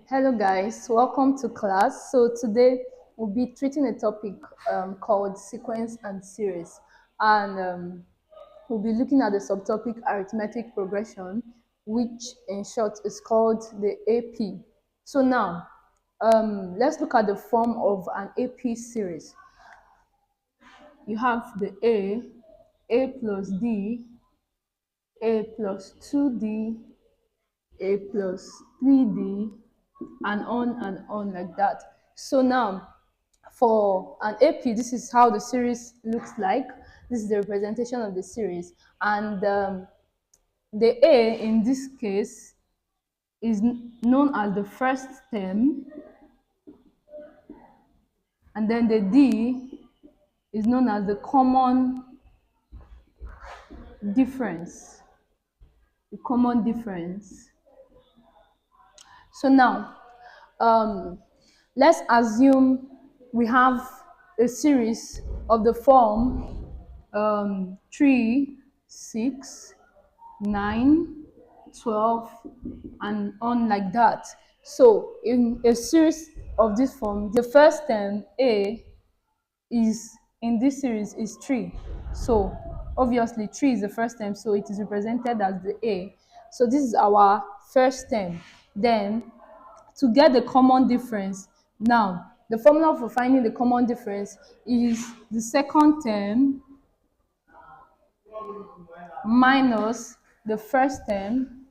Hello guys, welcome to class. So today we'll be treating a topic called sequence and series, and we'll be looking at the subtopic arithmetic progression, which in short is called the AP. So now let's look at the form of an AP series. You have the A plus D, A plus 2D, A plus 3D, and on like that. So now, for an AP, this is how the series looks like. This is the representation of the series. And the A in this case is known as the first term, and then the D is known as the common difference. The common difference. So now, let's assume we have a series of the form 3, 6, 9, 12, and on like that. So in a series of this form, the first term A is in this series is 3. So obviously 3 is the first term, so it is represented as the A. So this is our first term. Then to get the common difference, now the formula for finding the common difference is the second term minus the first term,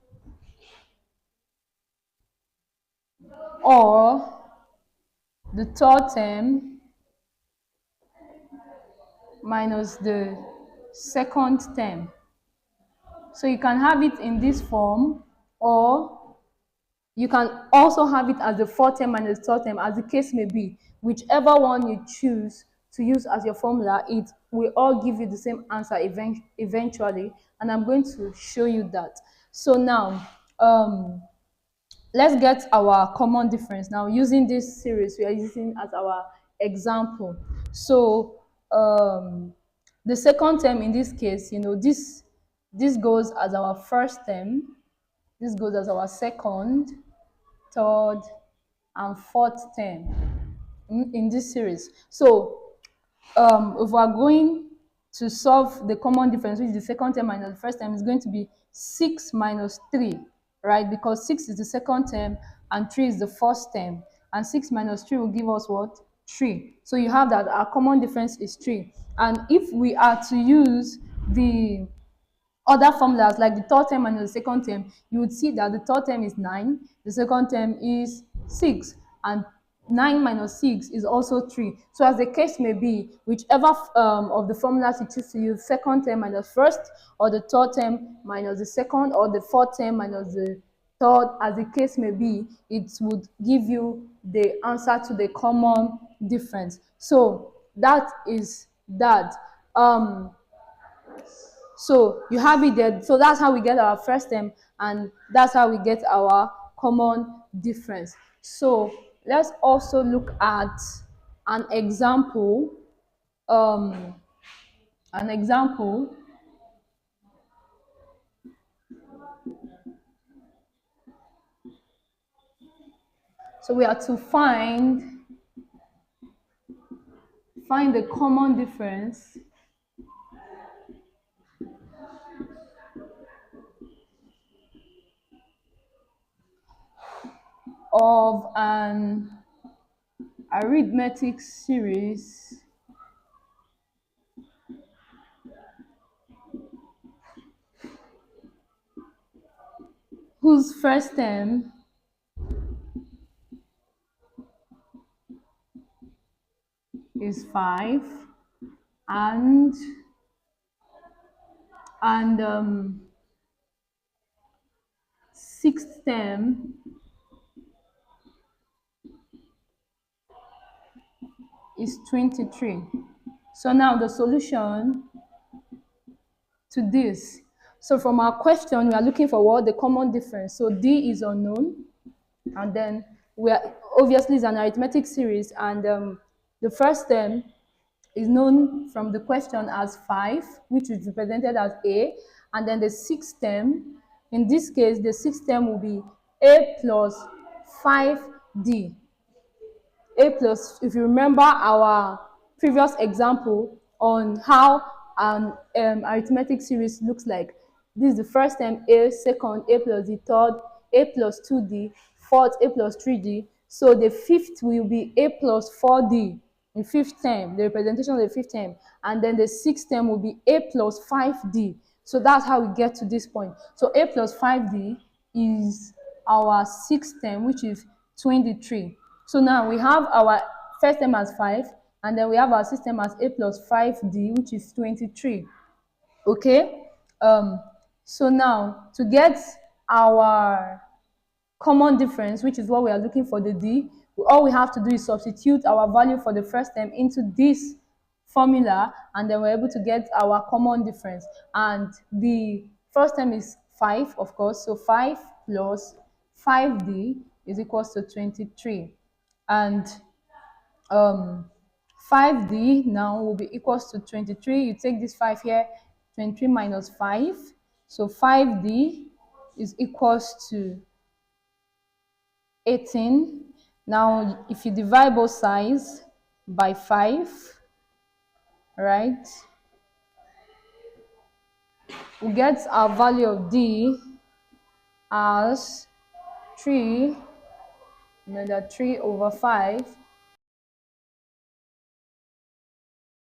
or the third term minus the second term. So you can have it in this form, or you can also have it as the fourth term minus the third term, as the case may be. Whichever one you choose to use as your formula, it will all give you the same answer eventually, and I'm going to show you that. So now, let's get our common difference. Now, using this series, we are using as our example. So the second term in this case, this goes as our first term, this goes as our second, third, and fourth term in this series. So if we are going to solve the common difference, which is the second term minus the first term, is going to be 6 minus 3, right? Because 6 is the second term and 3 is the first term. And 6 minus 3 will give us what? 3. So you have that our common difference is 3. And if we are to use the other formulas like the third term and the second term, you would see that the third term is 9, the second term is 6, and 9 minus 6 is also 3. So as the case may be, whichever of the formulas you choose to use, second term minus first, or the third term minus the second, or the fourth term minus the third, as the case may be, it would give you the answer to the common difference. So that is that. So you have it there. So that's how we get our first term, and that's how we get our common difference. So let's also look at an example. So we are to find the common difference of an arithmetic series whose first term is 5 and sixth term is 23. So now the solution to this. So from our question, we are looking for what? The common difference. So D is unknown, and then we are obviously it's an arithmetic series, and the first term is known from the question as 5, which is represented as A, and then the sixth term, in this case, the sixth term will be A plus 5d. A plus, if you remember our previous example on how an arithmetic series looks like, this is the first term A, second A plus the third, A plus 2d, fourth A plus 3d. So the fifth will be A plus 4d, the fifth term, the representation of the fifth term, and then the sixth term will be A plus 5d. So that's how we get to this point. So A plus 5d is our sixth term, which is 23. So now we have our first term as 5, and then we have our sixth term as A plus 5d, which is 23. Okay? So now, to get our common difference, which is what we are looking for, the d, all we have to do is substitute our value for the first term into this formula, and then we're able to get our common difference. And the first term is 5, of course, so 5 plus 5d is equals to 23. And 5d now will be equals to 23. You take this 5 here, 23 minus 5. So 5d is equals to 18. Now, if you divide both sides by 5, right, we get our value of d as 3 over 5